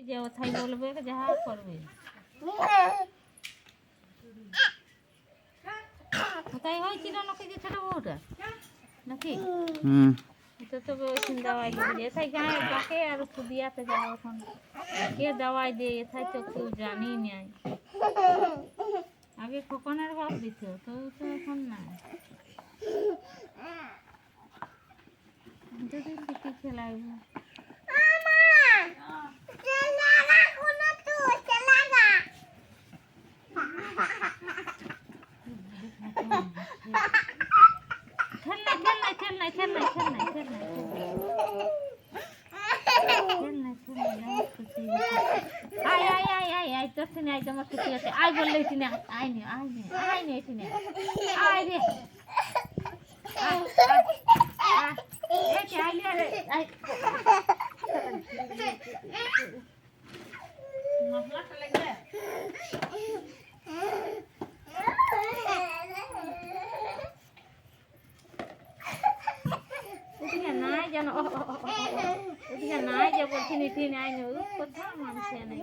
যে ওথাই বলবে যাহা করবে কোথায় হয়েছিল নাকি যে ছোট বউটা নাকি এটা তো ওইখানে দাওয়াই দিয়ে এথাই গায়ে ডাকে আর খুদিয়াতে যাও এখন কে দাওয়াই দিয়ে এথাই তো কেউ জানি নাই আগে খোকনের বাপ দিত তো তো এখন না যদি কি খেলাইব खेलना खेलना खेलना खेलना खेलना खेलना आई आई आई आई आई तो से नहीं जमा खुशी है आई बोल रही थी ना आई नहीं थी ना आई रे ए क्या ले रे आई मसला चले गया নাই জানো ওদিকে নাই যে বলছি নিতি নাই কথা মানুষে নাই